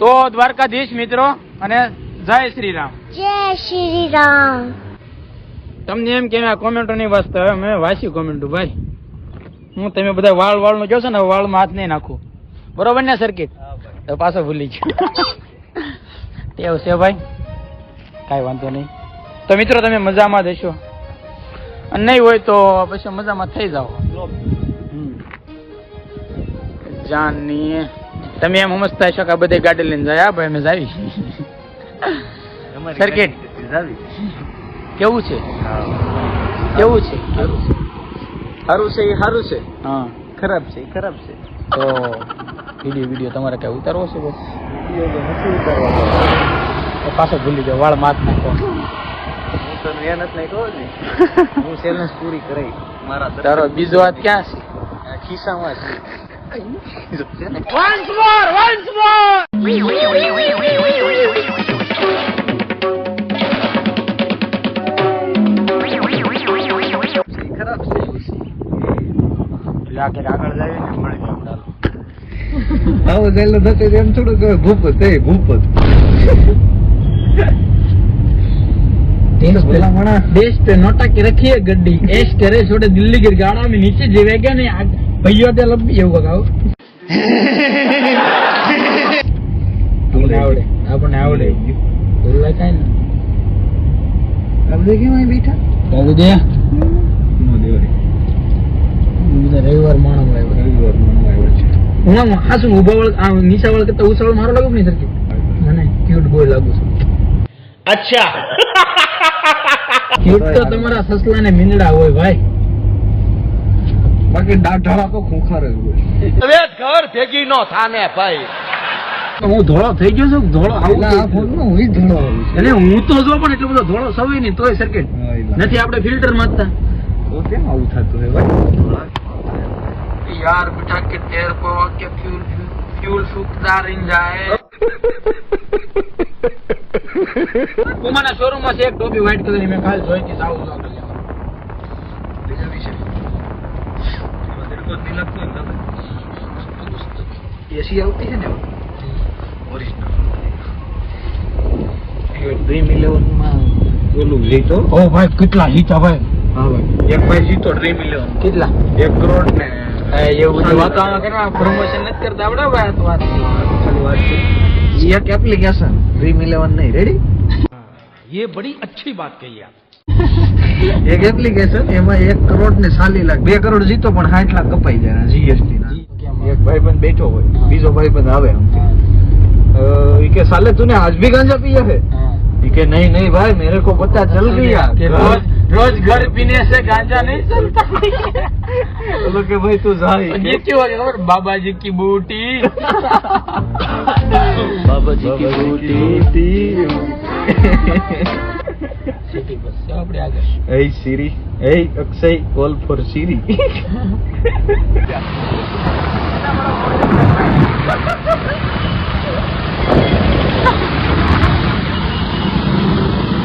તો દ્વારકાધીશ મિત્રો અને જય શ્રી રામ. જય શ્રી રામ. તમને એમ કે કોમેન્ટો નહીં વાંચતા, હવે મેં વાંચ્યું કોમેન્ટો ભાઈ. હું તમે બધા વાળ નું કહો છો ને, વાળમાં હાથ નહીં નાખું, બરોબર ને સર્કિટ? તો પાછો ભૂલી ગયો. ટેવ છે ભાઈ, કાંઈ વાંધો નહીં. તો મિત્રો તમે મજામાં દેશો, અને નહીં હોય તો પછી મજામાં થઈ જાઓ. જાની તમે એમ સમજતા હશો કે આ બધી ગાડી લઈને જાય. ભાઈ અમે જાવી સર્કિટ. કેવું છે? કેવું છે? સારું છે એ સારું છે, હા ખરાબ છે એ ખરાબ છે. તો વિડીયો તમારે કઈ ઉતારવો છે? નથી ઉતારવાનો. પાછો ભૂલી જાઓ, વાળ માથ નાખો. હું તો મહેનત નહીં કહું ને, હું ચેલેન્જ પૂરી કરાઈ મારા તારો બીજો હાથ ક્યાં છે? ખિસ્સામાં છે. ખરાબ છે એવું છે. આગળ જાય ને મળી જાવ. આવો જેલો થતો એમ થોડું કહે ભૂપત એ ભૂપત. देश पे नोटा के रखी है गड्डी, ऐश करे छोटे दिल्ली की गाड़ा में नीचे जीवेगा नहीं भैया ते लब ये बगाओ. આપણે આવડે બોલલા કાઈ ને આપણે કેમ અહીં બેઠા? દાદુ દે નો દેવરી બીજા રવિવાર માણો રવિવાર મનો આવ્યો છે. હું હાસુ ઉભા વળ નીચા વળ કરતા ઉસાવળ મારો લાગુ નહીં સરકી મને ક્યુટ બોય લાગુ છું. અચ્છા ક્યુટ તો તમારા સસલા ને મીંદડા હોય ભાઈ, બાકી ડાઢા તો ખુખાર જ હોય. હવે ઘર ભેગી નો થાને ભાઈ. હું ધોળો થઈ ગયો છું. ધોળો આવું આ ફોન નો હું ધણો આવું છું. એટલે હું તો જો પણ એટલો બધો ધોળો સવાય નહીં તોય સર્કિટ નથી આપણે ફિલ્ટર મારતા. તો કેમ આવું થતું હે ભાઈ? यार बिठा के तेर को के फ्यूल फूकदार इन जाए. પુમાના શોરૂમ માં છે એક ટોપી વ્હાઈટ કલર ની, મેં કાલ જોઈ હતી. સાવ જો આગળ લેવા બીજા વિશે तेरे को नहीं लगता है ना એસી આવતી છે ને ओरिजिनल ये 3 માં બોલું જીતો. ઓ ભાઈ કેટલા હીટા ભાઈ. હા ભાઈ એક ભાઈ જીતો 3 મિલિયન કેટલા 1 કરોડ ને એવું બધું વાતો આમાં કરવા પ્રમોશન નથી કરતા આપણે ભાઈ. તો વાત ખાલી વાત છે. ये एक एप्लीकेशन 3 मिलियन नहीं रेडी. ये बड़ी अच्छी बात कही आप. એક એપ્લિકેશન એમાં 1 કરોડ ને 40 લાખ 2 કરોડ જીતો પણ 60 લાખ કપાઈ જાય જીએસટી ના. એક ભાઈ પણ બેઠો હોય, બીજો ભાઈ પણ આવે ये के साले तूने आज भी गांजा पिया है? ये के नहीं नहीं भाई मेरे को पता चल गया कि रोज घर पीने से गांजा नहीं चलता. बोलो कि भाई तू जा. ये क्यों है खबर? बाबा जी की बूटी. बाबा जी की बूटी. सिटी बस से આપણે આગળ. ए सिरी ए अक्षय कॉल फॉर सिरी.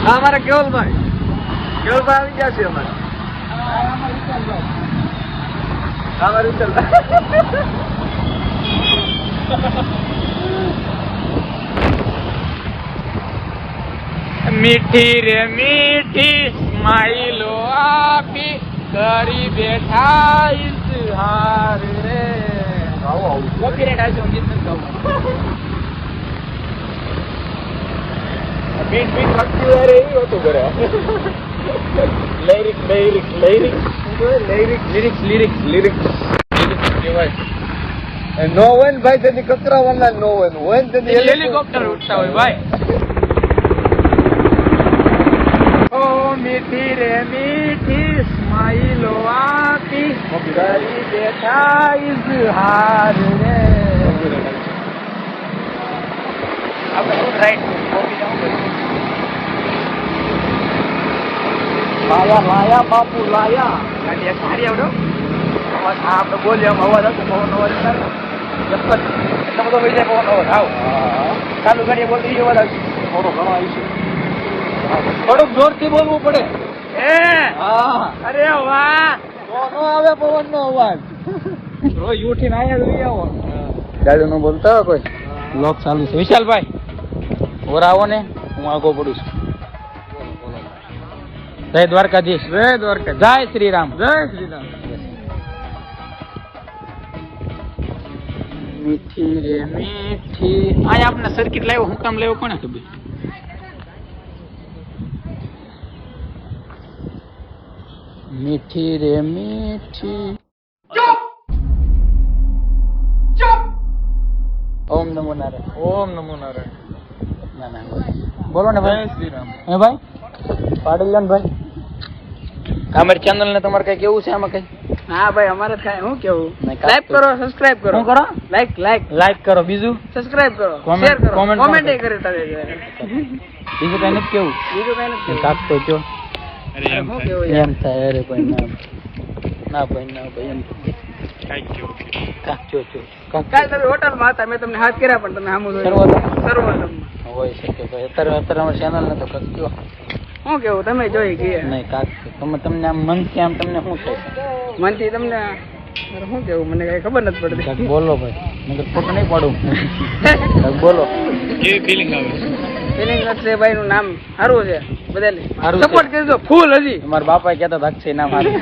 हमारा केवल भाई આવી ગયા છે અમારે. हमारे चल મીઠી રે મીઠી સ્માઈલો આપી કરી બેઠા ઇઝહાર રે. કોપીરાઈટ આવશે, હું ગીત નથી ગાઉં. बीट बीट लगती है रे ये तो करे lyrics lyrics lyrics lyrics lyrics lyrics lyrics नो वन भाई तेरी कचरा वाला नो वन वन तेरी હેલિકોપ્ટર ઉડતા હોય ભાઈ. ઓ મીઠી રે મીઠી સ્માઈલો આપી કરી બેઠા ઇઝહાર રે. આપણે શું રાઈટ लाया लाया बापू लाया. ગાડી એક મારી આવડો અવાજ આપણે બોલ્યો અવાજ હતો પવન અવાજ એટલો બધો વહી જાય પવન અવાજ. આવ ચાલુ ગાડી બોલતી અવાજ આવશે થોડો ઘણો આવી છે. થોડુંક જોરથી બોલવું પડે. હા અરે વાહ નો આવે પવન નો અવાજ. રોજ ઉઠીને આયા લઈ આવો. ગાડી નો બોલતા કોઈ બ્લોગ ચાલુ છે. વિશાલભાઈ ઓર આવો ને, હું આગો પડું છું. જય દ્વારકાધીશ. જય દ્વારકા. જય શ્રી રામ. જય શ્રી રામ. મીઠી રે મીઠી. આ આપણે સર્કિટ લાવ્યો, હું કામ લાવ્યો કોને ખબર. મીઠી રે મીઠી. ઓમ નમો નારાયણ. ઓમ નમો નારાયણ. ના ના બોલો ને ભાઈ. જય શ્રી રામ. હે ભાઈ પાડી લો ને ભાઈ. અમારી ચેનલ ને તમારે કઈ કેવું છે આમાં કઈ? હા ભાઈ અમારે કાંઈ હું કેવું, નહીં, કાંઈ લાઈક કરો, સબસ્ક્રાઇબ કરો. શું કરો? લાઈક કરો. બીજું સબસ્ક્રાઇબ કરો, Comment- શેર કરો, comment કોમેન્ટ પણ કરે તારે. બીજું કઈ નથી કેવું? બીજું કાંઈ નથી કેવું. કાક તો કયો. અરે શું કેવું યાર. એમ થાય. અરે ભાઈ ના ભાઈ ના ભાઈ એમ કાક કયો કાક કાલ તમે હોટલમાં હતા, મેં તમને હાથ કર્યા પણ તમે સામું જોયું. સર્વોત્તમ. સર્વોત્તમ. હોય શકે ભાઈ. અત્યારે અમારી ચેનલ ને તો કાક કયો. શું કેવું, તમે જોઈ ગયા નહીં કાક તમને આમ મનથી આમ તમને શું થાય? મનથી તમને અરે શું કેવું, મને કઈ ખબર નથી કાક પડતી. બોલો ભાઈ. નકર ફોટો નહીં પાડું. કાક બોલો. ફિલિંગ છે ભાઈ નું નામ સારું છે, બધાને સારું છે. સપોર્ટ કરજો ફૂલ. હજી મારા બાપા કહેતા હતા અક્ષય નામ હારું.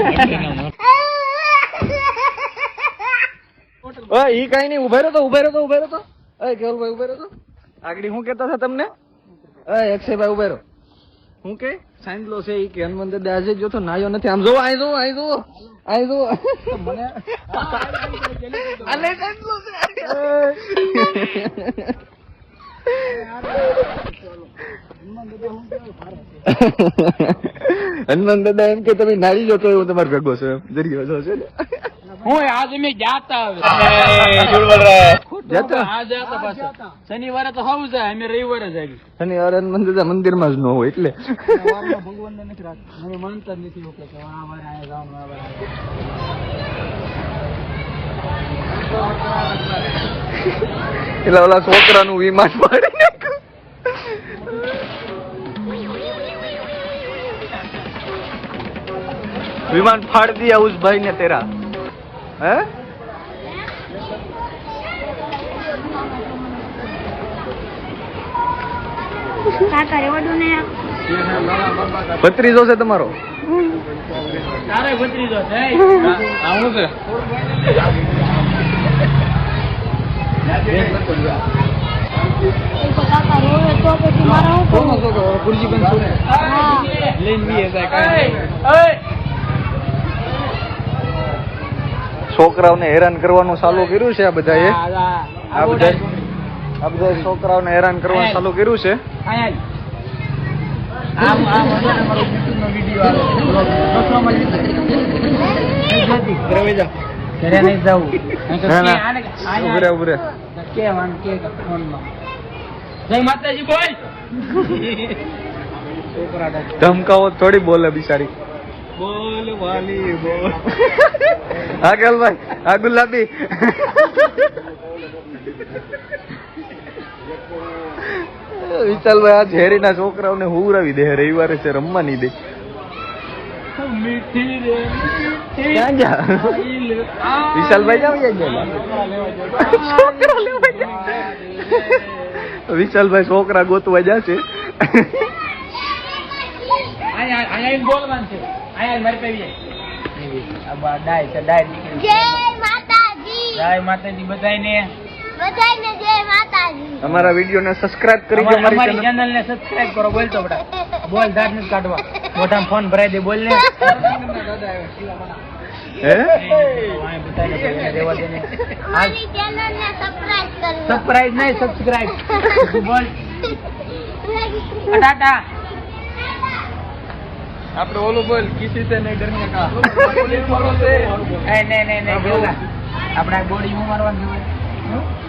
ઓય ઈ કઈ નહીં, ઉભા રહ્યો તો. ઓય કેવલભાઈ ઉભા રહ્યો તો. આગળ શું કહેતા હતા તમને? ઓય અક્ષયભાઈ ઉભા રહ્યો. હું કે સાંજલો છે ઈ કે હનુમાન દાદા આજે જો તો નાયો નથી. આમ જોવો, અહીં જોવો. મને આને સાંજલો છે. હનુમાન દાદા એમ કે તમે નારી જો તો એવું તમારે ભેગો છે એમ જરીયો જો છે ને. હું આજ અમે જાતા જાતા? આ જાતા પાછા. શનિવારે તો હાવ જાય, અમે રવિવારે જ આવી. અને હનુમાન દાદા મંદિરમાં જ ન હોય એટલે ભગવાનને નથી રાખતા. અમે માનતા જ નથી લોકો કે આ વારે આયા જાવ, આ વારે એટલે ઓલા છોકરાનું વિમાન પાડી નાખ્યું. વિમાન ફાડ દિયા ઉસ ભાઈ ને તેરા. હે કાકા રેવડું ને ભત્રીજો છે તમારો? તારે ભત્રીજો છે. આવું છે. કાકા રેવે તો પછી મારા હું કરું? ખુરશી બંધ છું ને. હા. લઈને બી જાય કાંઈ. છોકરાઓને હેરાન કરવાનું ચાલુ કર્યું છે આ બધાએ. આ બધા છોકરાઓને હેરાન કરવાનું ચાલુ કર્યું છે. આમ અમારો YouTube નો વિડિયો આવે. ઘરે નહીં જવું. ના, ના. ઉભી રહે. કેવાનું કે ફોનમાં જય માતાજી બોલ. છોકરા ધમકાઓ થોડી બોલે બિચારી. બોલ વાલી બોલ. હા કેલભાઈ, હા ગુલાબી. વિશાલભાઈ આ ઝેરીના છોકરાઓને હુવરાવી દે. રવિવારે છે રમવા નહીં દે. મીઠી રે ક્યાં ગયા? વિશાલભાઈ ક્યાં ગયા? છોકરા લેવા ગયા. વિશાલભાઈ છોકરા ગોતવા ગયા છે. અહીંયા બોલવાનું છે. અહીંયા મારી પેવી આ ડાય છે. ડાય નીકળી. જય માતાજી. જય માતાજી બધાયને. બધાને જય માતાજી. અમારા વિડીયો ને સબસ્ક્રાઇબ કરી દો. અમારી અમારી ચેનલ ચેનલ ને સબસ્ક્રાઇબ કરો. બોલ તો બડા બોલ. દાંત નથી કાઢવા. મોઢામાં ફોન ભરાઈ દે. બોલ ને. હે રેવા દે ને. મારી ચેનલને સબસ્ક્રાઇબ કરો. સરપ્રાઈઝ નહીં, સબસ્ક્રાઇબ. બોલ ટાટા. આપણે ઓલું બોલ. કિસી સે નહીં ડરને કા. નહીં જોલા. આપણે આ બોડી હું મારવાનું છે.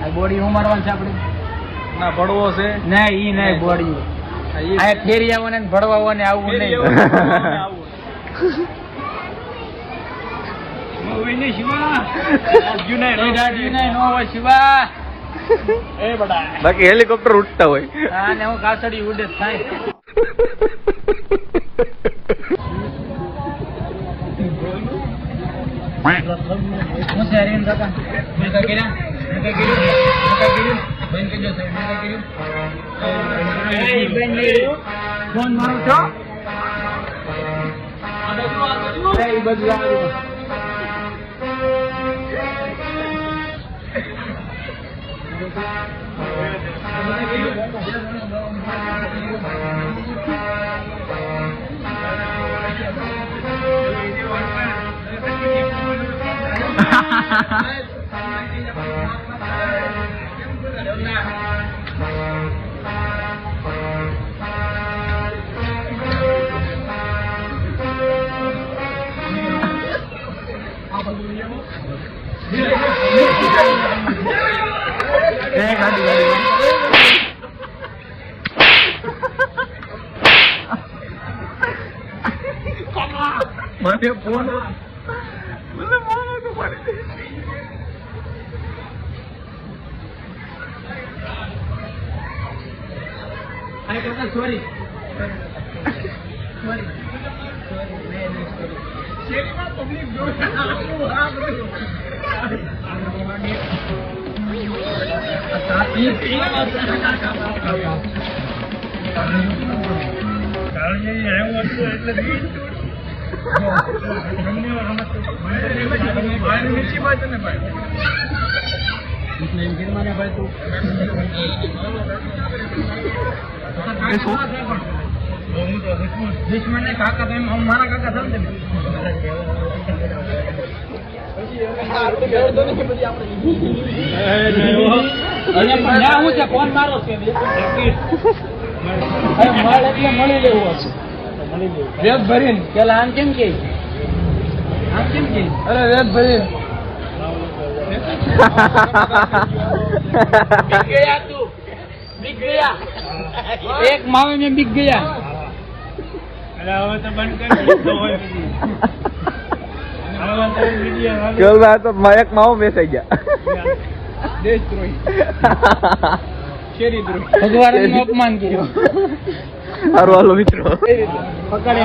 આ બોડી હું મારવાનું છે આપણે. ના પડવો છે. નહીં ઈ નહીં બોડી. આ ફેરી આવવાને ને ભડવાને આવવું નહીં. બાકી હેલિકોપ્ટર ઉડતા હોય. હું કાસડી ઉડે થાય. હું છે હરીન કાકા. મેં કઈ કર્યા? ફોન મારો છો એ બધું આવ્યું મને ફોન સોરી દુશ્મન ને કાકા તો એમ મારા કાકા થયું ને ફોન મારો છે મળી લેવું વેબ ભરીને પેલા આમ કેમ કે અરે વેબ ભરીને एक मावे में बिक गया चल रहा तो एक माओ बेच गया देशद्रोही शरीद्रोही भगवान ने अपमान किया હારું હાલો મિત્રો પકડે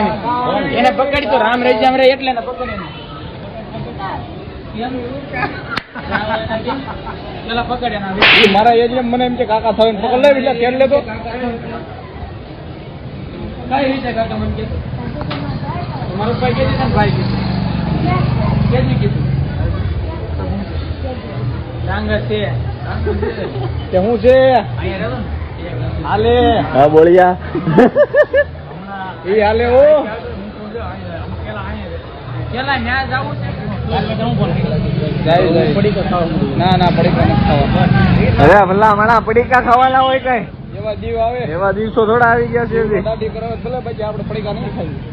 એને પકડી તો રામ રહી જામ રે એટલે ને પકડે પેલા પકડે ના મારા એરિયા મને એમ કે કાકા થાય પકડ લે એટલે તેલ લેતો કઈ રીતે કાકા મને કે મારો ભાઈ કે ને ભાઈ કીધું ડાંગર છે કે હું છે અહીંયા રહેલો ને હાલે હા બોલિયા એ હાલે ઓ કેલા ન્યા જાવું છે ના ના પડીકા નથી ખાવા અરે ભલા હમણાં પડીકા ખાવાના હોય કઈ એવા દીવ આવે એવા દિવસો થોડા આવી ગયા છે દાઢી કરો ભલે પછી આપણે પડીકા નહીં ખાઈએ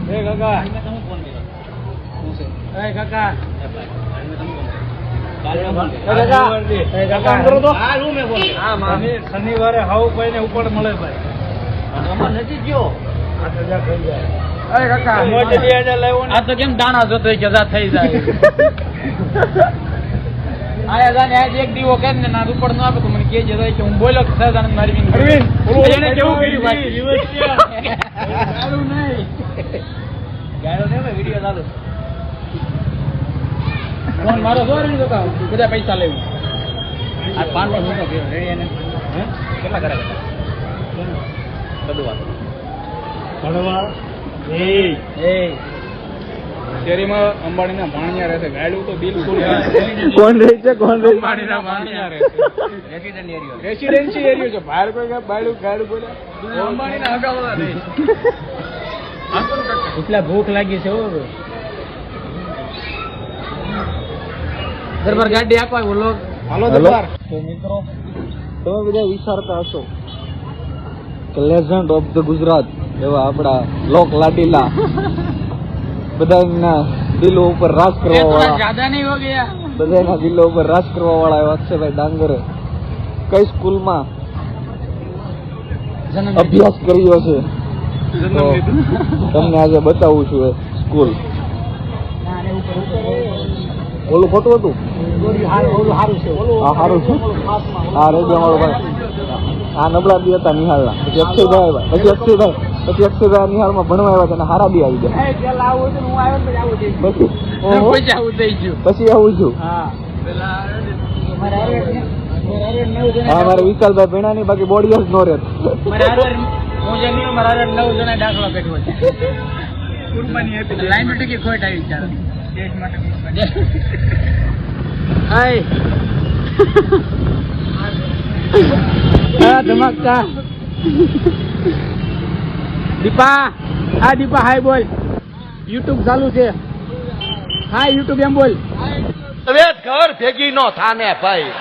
એ કાકા એ કાકા શનિવારે હાવ ભાઈ ને ઉપર મળે ભાઈ નથી ગયો આ તો કેમ દાણા જોતો જજા થઈ જાય આયા જાને આજ એક દીવો કે ને ના ઉપર ન આપે તો મને કેજે કે હું બોલો કે સહજાનંદ મારી અરવિંદ એને કેવું કર્યું ભાઈ ગાળો નહીં ગાળો ને વિડિયો ચાલુ ફોન મારો સોરી તો કામ બધા પૈસા લેવું આ 500 હું તો ગયો રેડી એને કેટલા કરે બધું વાત ભણવા એ શેરીમાં અંબાણીના ભાણિયા રહે છે ગાડું તો બિલકુલ કોણ રહે છે અંબાણીના ભાણિયા રહે છે રેસિડેન્સી એરિયો છે બહાર કોઈ બાયડું ગાડું બોલ્યા અંબાણીના હગાવાળા નહીં એટલા ભૂખ લાગી છે દરબાર ગાડી આપવા બોલો હાલો દરબાર તો મિત્રો તમે બધા વિચારતા હશો કે લેજન્ડ ઓફ ધ ગુજરાત એવા આપણા લોક લાડીલા બધાના દિલો ઉપર રાજ કરવા વાળા જ્યાદા નહીં હો ગયા બધાના દિલો ઉપર રાજ કરવા વાળા એવા અક્ષયભાઈ ડાંગરે કઈ સ્કૂલમાં અભ્યાસ કર્યો છે તો તમને આજે બતાવું છું એ સ્કૂલ ઓલું ખોટું હતું હા સારું છે હા રેજો અમારો ભાઈ આ નબળા બી હતા નિહાળના પછી અક્ષયભાઈ નિહાળમાં ભણવા આવ્યા છે અને હારા બી આવી ગયા પછી આવું છું હા મારે વિશાલભાઈ ભણ્યા નહીં બાકી બોડી જ નો રહેત મારે હારે હું જે નહીં મારા હારે 9 જણા દાખલો બેઠો છે કુરબાની આપી લાઈન નો ટિકિટ ખોટ આવી ચાલો દેશ માટે હાય ધમાકા દીપા દીપા હાય બોલ યુટ્યુબ ચાલુ છે હાય યુટ્યુબ એમ બોલ તબિયત ઘર ભેગી નો થાને ભાઈ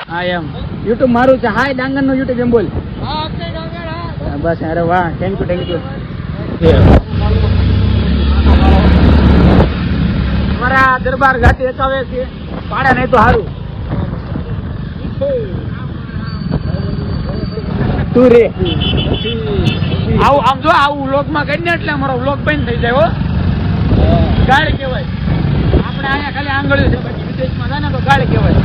હા એમ યુટ્યુબ મારું છે હાય ડાંગર નું યુટ્યુબ એમ બોલ બસ અરે વાહ થેન્ક યુ અમારા દરબાર ઘાટી એકાવે છે પાડે નહીં તો સારું તું રે આવું આમ જો આવું વ્લોગ માં કરી ને એટલે અમારો વ્લોગ બંધ થઈ જાય હો ગાળ કહેવાય આપણે અહીંયા ખાલી આંગળીઓ છે બાકી વિદેશમાં જાય ને તો ગાળ કહેવાય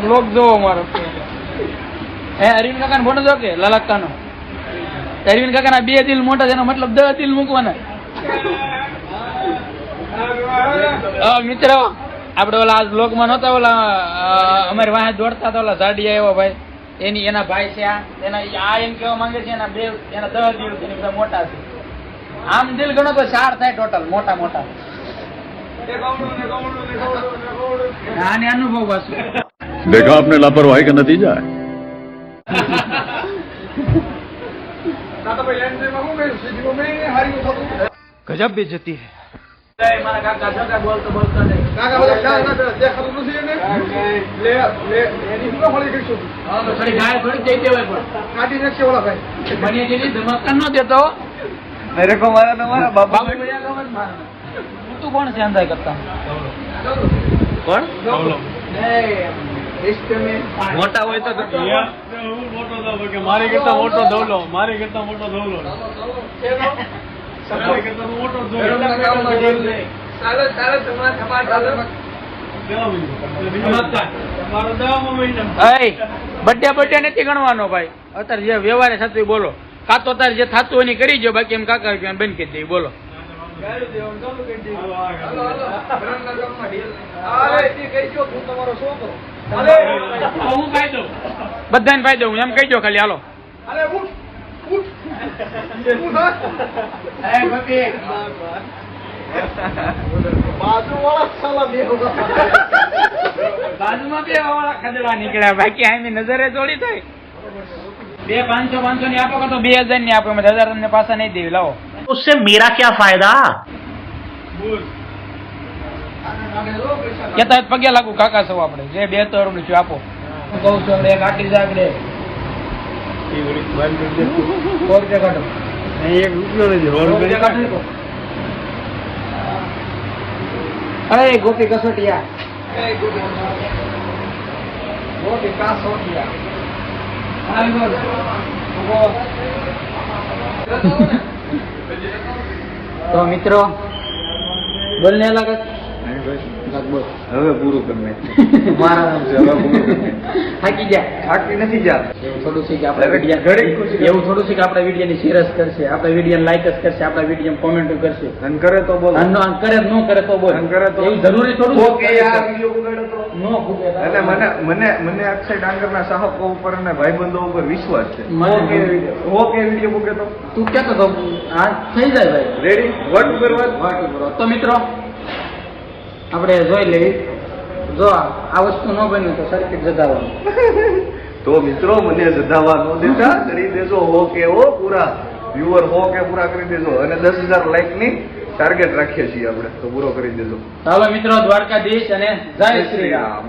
બ્લોગ જોવો અમારો અરવિંદ કાકા ફોટો જો કે લલક્કા નો અરવિંદ કાકા ના 2 દિલ મોટા એનો મતલબ 10 દિલ મૂકવાના મિત્રો આપડે ઓલા આજ બ્લોગ માં નહોતા ઓલા અમારી વાહે દોડતા હતા ઓલા ઝાડિયા એવો ભાઈ એના ભાઈ છે આ એમ કેવા માંગે છે એના 10 દિલ છે બધા મોટા છે આમ દિલ ગણો તો 4 થાય ટોટલ મોટા મોટા આને અનુભવ બસ देखा आपने लापरवाही का नतीजा है ગજબ બેइज्जती है મારા કાકા જોકા બોલતો નહીં કાકા થોડી ગાય થોડી જઈ દેવાય પણ કાઢી નાખશે ઓલા ભાઈ મને જેની ધમાકા ન દેતો મેરે કો મારા તમારા બાબા તું કોણ છે અંદાજ કરતા કોણ મોટા હોય તો મારી કરતા મોટો ધોલો મારી કરતા મોટો ધોલો બડે નથી ગણવાનો ભાઈ અત્યારે જે વ્યવહારે થતું હોય બોલો કાં તો અત્યારે જે થતું હોય કરી જો બાકી એમ કાકા બંધ કરી દે બોલો બધાને ફાયદો હું એમ કહી દો ખાલી હાલો બાજુમાં 2 વાળા ખદડા નીકળ્યા બાકી આની નજરે જોડી થાય 2 500 ની આપો તો 2000 ની આપો 1000 તમને પાછા નહીં દેવી લાવો उससे मेरा क्या फायदा કેતા પગે લાગુ કાકા સૌ આપણે જે 2 તોર નું આપો હું કહું છું આપણે એક આટી જાગડે અરે ગોપી કસોટિયા ગોપી કાસોટિયા તો મિત્રો બોલને લાગે હવે પૂરું કરી મારા નામ છે હવે પૂરું થાકી ગયા થાકી નથી જા એવું થોડું છે કે આપણે વિડીયો ની શેર કરશે આપણે વિડીયો લાઈક જ કરશે આપણે વિડીયો કોમેન્ટ કરશે અને કરે તો બોલ અને કરે ન કરે તો બોલ કરે તો એવું જરૂરી થોડું ઓકે આ વિડિયો ઉગાડો તો નો ભૂગે એટલે મને અક્ષય ડાંગરના ચાહકો ઉપર અને ભાઈબંધો ઉપર વિશ્વાસ છે ઓકે વિડિયો મૂકે તો તું કેતો તો આ થઈ જાય ભાઈ રેડી વોટ ઉપર વાત તો મિત્રો આપણે જોઈ લેવી જો આ વસ્તુ ન બની તો સર્કિટ જગાવવાનું તો મિત્રો મને જધાવા ન દેતા કરી દેજો ઓકે ઓ પૂરા વ્યુઅર ઓકે પૂરા કરી દેજો અને 10,000 લાઈક ની ટાર્ગેટ રાખીએ છીએ આપણે તો પૂરો કરી દેજો ચાલો મિત્રો દ્વારકાધીશ અને જય શ્રી રામ.